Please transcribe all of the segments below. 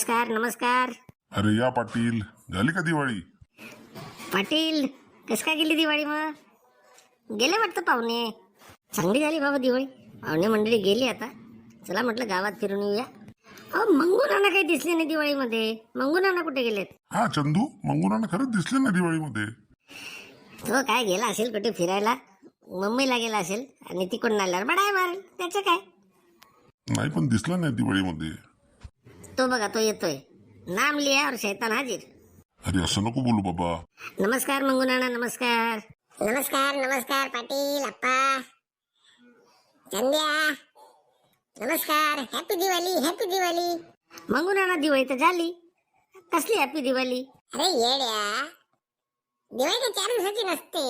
नमस्कार नमस्कार. अरे या पाटील, झाली का दिवाळी? पाटील, कस काय गेली दिवाळी? मग गेले वाटतं पाहुणे. चांगली झाली बाबा दिवाळी. पाहुणे मंडळी गेली. आता चला म्हटलं गावात फिरून येऊया. अहो मंगू नाना काही दिसले नाही दिवाळीमध्ये. मंगू नाना कुठे गेलेत? हा चंदू, मंगुनाना खरंच दिसले ना दिवाळीमध्ये. तो काय गेला असेल कुठे फिरायला, मुंबईला गेला असेल आणि तिकडून आल्यावर बडाय मारेल. त्याचं काय, नाही पण दिसला नाही दिवाळीमध्ये. तो बघा तो येतोय. नाम लिया और शैतान हाजीर. अरे असं नको बोलू बाबा. नमस्कार मंगू नाना, नमस्कार. नमस्कार नमस्कार पाटील अप्पा, चंद्या, नमस्कार. Happy Diwali, happy Diwali. मंगू नाना दिवाळी तर झाली, कसली हॅपी दिवाळी? अरे येड्या, दिवाळी तर 4 दिवसाची नसते.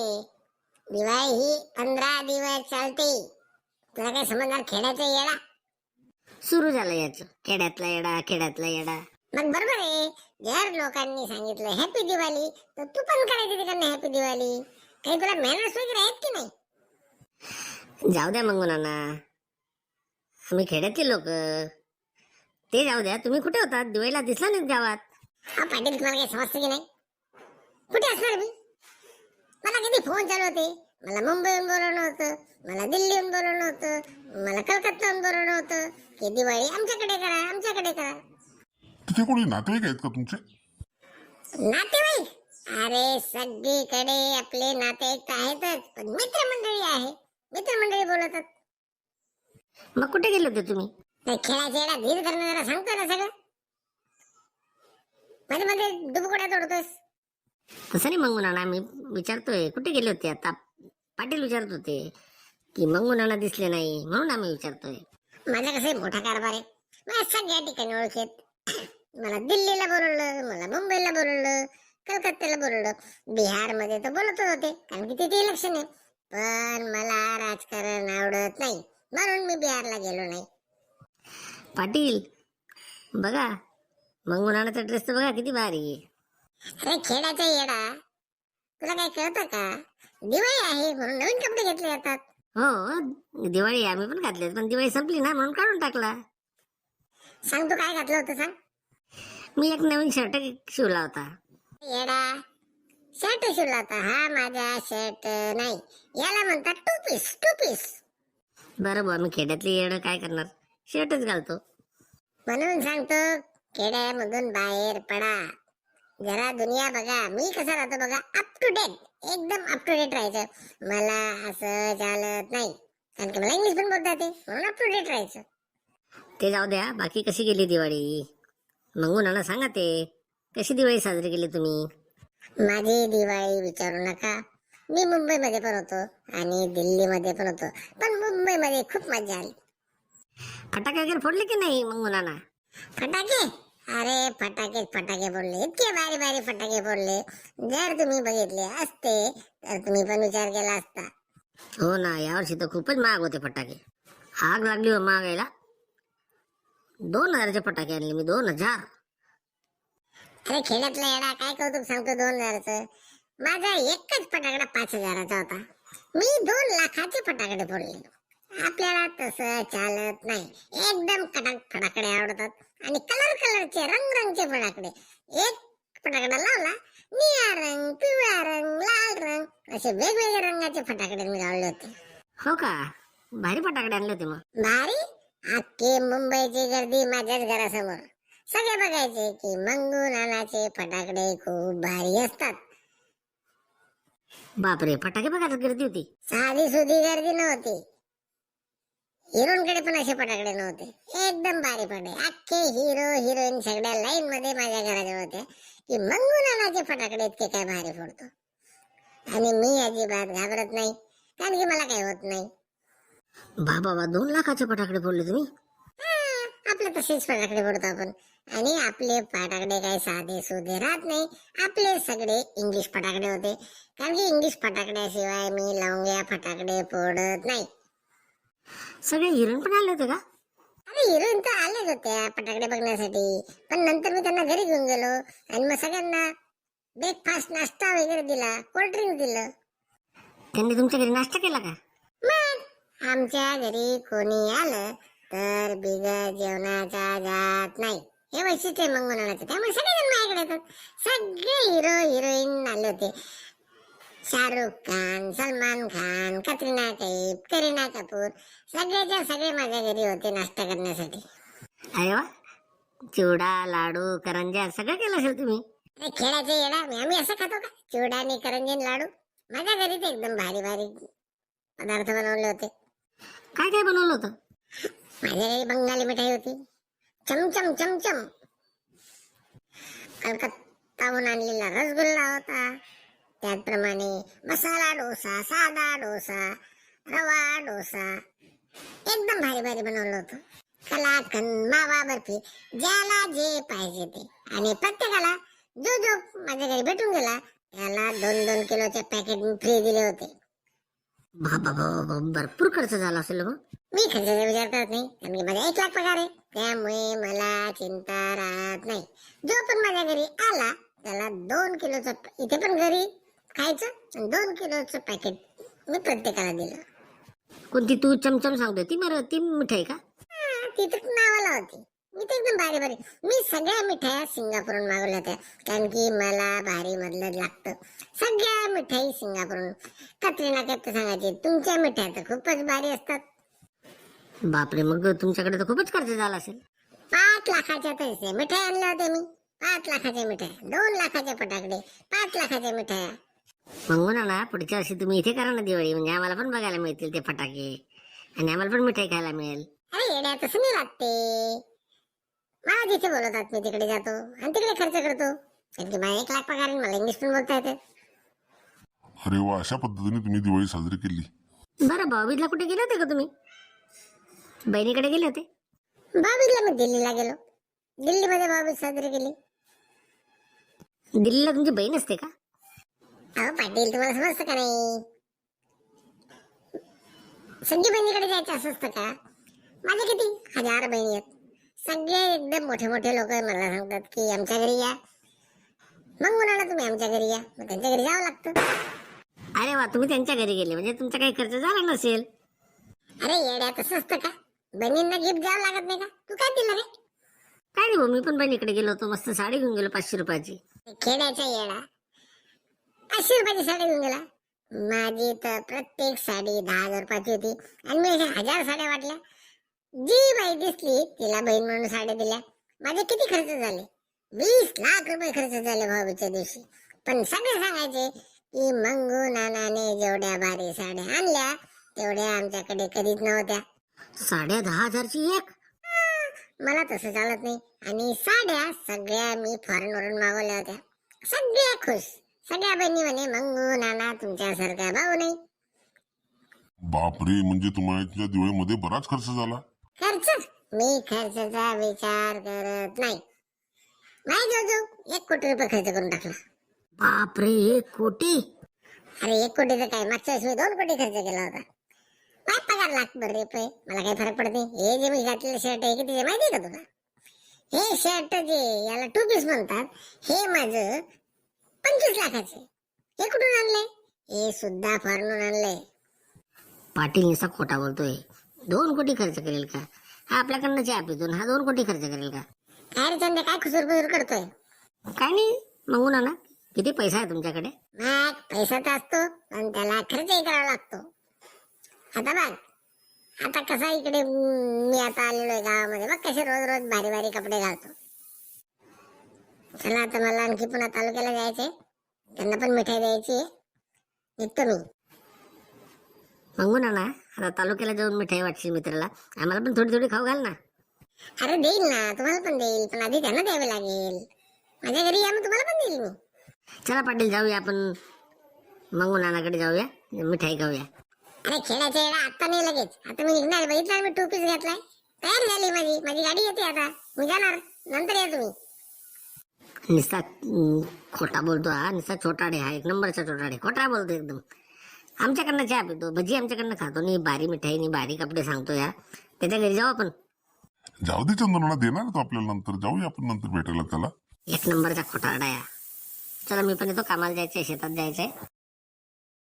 दिवाळी ही 15 दिवस चालते. तुला काय समजणार खेड्याचा येडा? सुरू झालं याचं, खेड्यातला येडा, खेड्यातला येडा. मग बरोबर आहे, जर लोकांनी सांगितलं हॅपी दिवाळी तर तू पण करायची तिकडनं हॅपी दिवाळी. काही तुला मॅनर्स वगैरे आहेत की नाही? जाऊ द्या मंगू नाना, आम्ही खेड्यातले लोक. ते जाऊ द्या, तुम्ही कुठे होतात? दिवाळीला दिसला नाही गावात. हा पाटील, तुम्हाला काही समजतं की नाही? कुठे असणार मी? मला किती फोन चालू होते. मला मुंबईहून बोलवणं होतं, मला दिल्लीहून बोलवणं होतं, मला कलकत्ताहून बोलवणं होतं की दिवाळी आमच्याकडे करा, आमच्याकडे करा. तिथे कोणी नातेवाईक आहेत का तुमचे? नातेवाईक? अरे सगळीकडे आपले नातेवाईक तर आहेतच, पण मित्रमंडळी आहे. मित्रमंडळी बोलवतात. मग कुठे गेले होते तुम्ही? खेळायच्या येडा धीर करणं जरा सांगतो ना सगळं. मध्ये मध्ये डुबुकड्या तोडतोस. तसं नाही मंगू नाना, मी विचारतोय कुठे गेले होते. आता पाटील विचारत होते की मंगू नाना दिसले नाही म्हणून आम्ही विचारतोय. माझा कसं मोठा कारभार आहे, मला सगळ्या ठिकाणी ओळखेत. मला दिल्लीला बोलवलं, मला मुंबईला बोलवलं, कलकत्त्याला बोलवलं. बिहार मध्ये तर बोलतच होते, कारण की तिथे इलेक्शन आहे. पण मला राजकारण आवडत नाही म्हणून मी बिहारला गेलो नाही. पाटील बघा, मंगू नानाचा ड्रेस तर बघा किती भारी आहे. अरे खेड्याचा येडा, तुला काय कळतं का? दिवाळी आहे म्हणून नवीन कपडे घेतले जातात. हो दिवाळी आम्ही पण घातले, पण दिवाळी संपली ना म्हणून काढून टाकला. सांग तू काय घातलं होतं सांग. मी एक नवीन शर्ट शिवला होता. येडा, शर्ट शिवला होता? हा माझा शर्ट नाही, याला म्हणतात टू पीस. To piece. बरं बुवा, मी खेड्यातली येडं काय करणार, शर्टच घालतो. म्हणून सांगतो, खेड्यामधून बाहेर पडा, जरा दुनिया बघा. मी कसं राहतो बघा, अप टू डेट, एकदम अप टू डेट राहायचं. मला असं चालत नाही, कारण की मला इंग्लिश पण बोलता येते, म्हणून अप टू डेट राहायचं. ते जाऊ द्या, बाकी कशी गेली दिवाळी? मंगू नाना सांगा ते, कशी दिवाळी साजरी केली तुम्ही? माझी दिवाळी विचारू नका. मी मुंबईमध्ये पण होतो आणि दिल्लीमध्ये पण होतो, पण मुंबईमध्ये खूप मजा आली. फटाके वगैरे फोडले की नाही मंगू नाना? फटाके? अरे फटाके फटाके फोडले, इतके भारी भारी फटाके फोडले. जर तुम्ही बघितले असते तर तुम्ही पण विचार केला असता. हो ना, यावर्षी तर खूपच महाग होते फटाके. आग लागली हो महागायला. 2000चे फटाके आणले मी, 2000. अरे खेड्यातला येडा, काय कौतुक सांगतो 2000चं. माझा एकच फटाकडा 5000चा होता. मी 2 लाखाचे फटाकडे फोडले. आपल्याला तसं चालत नाही. एकदम कडक फटाकडे आवडतात आणि कलर कलरचे, रंग रंगचे फटाकडे. एक फटाकडा लावला, निळा रंग, पिवळा रंग, लाल रंग, असे वेगवेगळ्या रंगाचे फटाकडे मी लावले होते. हो का, भारी फटाकडे आणले होते. मग भारी? अख्खी मुंबईची गर्दी माझ्याच घरासमोर. सगळे बघायचे की मंगू नानाचे फटाकडे खूप भारी असतात. बापरे, फटाके बघायला गर्दी होती? साधी सुधी गर्दी नव्हती. हिरोईनकडे पण असे फटाकडे नव्हते, एकदम भारी फटाके. अख्खे हिरो हिरोईन सगळ्या लाईन मध्ये माझ्या घराजवळ होते की मंगू नानाचे फटाकडे इतके काय भारी फोडतो. आणि मी अजिबात घाबरत नाही, कारण की मला काही होत नाही. बाबा 2 लाखाचे फटाकडे फोडले तुम्ही? आपले तसेच फटाकडे फोडतो आपण. आणि आपले फटाकडे काही साधे सुधे राहत नाही. आपले सगळे इंग्लिश फटाकडे होते, कारण की इंग्लिश फटाकड्याशिवाय मी लवंग्या फटाकडे फोडत नाही. सगळे हिरोईन पण आले होते का? अरे हिरोईन तर आलेच होत्या फटाकडे बघण्यासाठी, पण नंतर मी त्यांना घरी घेऊन गेलो आणि मग सगळ्यांना ब्रेकफास्ट, नाश्ता वगैरे दिला, कोल्ड्रिंक दिलं. त्यांनी तुमच्या घरी नाश्ता केला का? मग आमच्या घरी कोणी आलं तर बिगर जेवणाचा जात नाही. हे वैशिष्ट्य आहे मंगुनानाचं. त्यामुळे सगळेजण माझ्याकडे येतात. सगळे हिरो हिरोईन आले होते. शाहरुख खान, सलमान खान, कतरिना कैफ, करीना कपूर, सगळेच्या सगळे माझ्या घरी होते नाश्ता करण्यासाठी. अरे वा, चिवडा, लाडू, करंज्या सगळं केलं असेल तुम्ही. खेळाचे येडा, आम्ही असं खातो का? चिवडा आणि करंजी आणि लाडू माझ्या घरीच एकदम भारी भारी पदार्थ बनवले होते. काय काय बनवलं होतं? माझ्या घरी बंगाली मिठाई होती, चमचम चमचम. कलकत्ताहून आणलेला रसगुल्ला होता. त्याचप्रमाणे मसाला डोसा, साधा डोसा, रवा डोसा एकदम भारी भारी बनवलं होतं. कलाकंद, मावा बर्फी, ज्याला जे पाहिजे ते. आणि प्रत्येकाला जो जो माझ्या घरी भेटून गेला त्याला 2-2 किलोचे पॅकेट फ्री दिले होते. बाबा, भरपूर खर्च झाला असेल मग. मी खर्चाचा विचार करत नाही, कारण की माझा 1 लाख पगार आहे. त्यामुळे मला चिंता राहत नाही. जो पण माझ्या घरी आला त्याला 2 किलोचं, इथे पण घरी खायचं आणि 2 किलोचं पॅकेट मी प्रत्येकाला दिलं. कोणती तू चमचम सांगतो ती मिठाई का? ती तर नावाला होती. मी तर एकदम भारी भारी, मी सगळ्या मिठाया सिंगापूरहून मागवल्या होत्या, कारण की मला भारी मधलं लागतं. सगळ्या मिठाई सिंगापूरहून. कतरिना कैफ तर सांगायची, तुमच्या मिठाया तर खूपच भारी असतात. बापरे, मग तुमच्याकडे तर खूपच खर्च झाला असेल. 5 लाखाच्या तरी मिठाई आणल्या होत्या मी. 5 लाखाच्या मिठाई, 2 लाखाचे फटाकडे, 5 लाखाच्या मिठाया. मंगूना ना, पुढच्या वर्षी तुम्ही इथे करा ना दिवाळी, म्हणजे आम्हाला पण बघायला मिळतील ते फटाके आणि आम्हाला पण मिठाई खायला मिळेल. अरे येड्या, तसं नाही लागते. मला जिथे बोलवतात मी तिकडे जातो आणि तिकडे खर्च करतो, कारण की मला 1 लाख पगार आहे, मला इंग्लिश पण बोलता येते. अरे वा, अशा पद्धतीने तुम्ही दिवाळी साजरी केली. बरं, भाऊबीजला कुठे गेले होते का तुम्ही? बहिणीकडे गेले होते? भाऊबीजला मी दिल्लीला गेलो. दिल्लीमध्ये भाऊबीज साजरी केली. दिल्लीला तुमची बहीण असते का? अहो पाटील, तुम्हाला समजतं का नाही? सगळी बहिणीकडे जायचं असं असतं का? माझे किती 1000 बहिणी आहेत. सगळे एकदम मोठे मोठे लोक मला सांगतात की आमच्या घरी या. मग म्हणाला तुम्ही आमच्या घरी या, मग त्यांच्या घरी जावं लागतं. अरे वा, तुम्ही त्यांच्या घरी गेले म्हणजे तुमचा काही खर्च झाला नसेल. अरे येड्या, तसं असतं का? बहिणींना गिफ्ट द्यावं लागत नाही का? तू काय दिलं रे? काय नाही भाऊ, मी पण बहिणीकडे गेलो होतो, मस्त साडी घेऊन गेलो 500 रुपयाची. खेड्याचा येडा, 500 रुपयाची साडी घेऊन गेला. माझी तर प्रत्येक साडी 10,000 रुपयाची होती आणि मी 1000 साड्या वाटल्या. जी बाई दिसली तिला बहीण म्हणून साड्या दिल्या. माझे किती खर्च झाले? 20 लाख रुपये खर्च झाले भाऊबीजच्या दिवशी. पण सगळे सांगायचे की मंगू नानाने जेवढ्या भारी साड्या आणल्या तेवढ्या आमच्याकडे कधीच नव्हत्या. साड्या 10,000ची एक? मला तसं चालत नाही. आणि साड्या सगळ्या मी फॉरेन वरून मागवल्या होत्या. सगळ्या खुश. सगळ्या बहिणी म्हणे मंगू नाना तुमच्यासारखा भाऊ नाही. बापरे, म्हणजे तुम्हाला दिवाळीमध्ये बराच खर्च झाला. खर्च? मी खर्चाचा विचार करत नाही. नाही जो 1 कोटी रुपये खर्च करून टाकला. बापरे, 1 कोटी? अरे 1 कोटीचं काय, मागच्या वेळेस मी 2 कोटी खर्च केला होता. काय पगार ₹1,00,000 रुपये, मला काही फरक पडत नाही. हे जे मी घातलेलं शर्ट आहे किती माहिती आहे का तुला? हे शर्ट जे याला 2 पीस म्हणतात, हे माझं 25 लाखाचे. हे कुठून आणलंय? हे सुद्धा फॉरेनहून आणलंय. पाटील निसा खोटा बोलतोय. 2 कोटी खर्च करेल का? हा आपल्याकडनं चहा पितून हा 2 कोटी खर्च करेल का? काय रे चंद्या, काय खुसूर करतोय? काय नाही मंगू नाना, किती पैसा आहे तुमच्याकडे? मग पैसा तर असतो पण त्याला खर्चही करावा लागतो. आता बघ, आता कसा इकडे मी आता आलेलो आहे गावामध्ये, बघ कसे रोज रोज भारी भारी कपडे घालतो. चला आता मला आणखी पुन्हा तालुक्याला जायचंय, त्यांना पण मिठाई द्यायची आहे. निघतो मी. मंगू नाना, आता तालुक्याला जाऊन मिठाई वाटशील मित्राला, आम्हाला पण थोडी थोडी खाऊ घाल ना. अरे देईल ना, तुम्हाला पण देईल, पण आधी त्यांना द्यावे लागेल. माझ्या घरी या, मग तुम्हाला पण देईल मी. चला पाटील, जाऊया आपण मंगू नानाकडे जाऊया, मिठाई खाऊया. अरे खेळाच्या येडा, आता नाही लगेच, आता मी निघणार. बघितलं मी 2 पीस घातलाय, तयार झाली माझी गाडी येते आता, मी जाणार, नंतर या तुम्ही. निस्ता खोटा बोलतो हा, निस्ता छोटाडे हा, 1 नंबरचा छोटाडे, खोटा बोलतो एकदम. आमच्याकडनं चहा पितो, भजी आमच्याकडनं खातो, नाही भारी मिठाई नाही भारी कपडे सांगतो या. त्याच्या घरी जाऊ आपण. जाऊ दे चंदनाला, देणार तो आपल्याला नंतर, जाऊया आपण नंतर भेटायला त्याला. 1 नंबरचा खोटारडा या. चला मी पण येतो, कामाला जायचंय, शेतात जायचंय.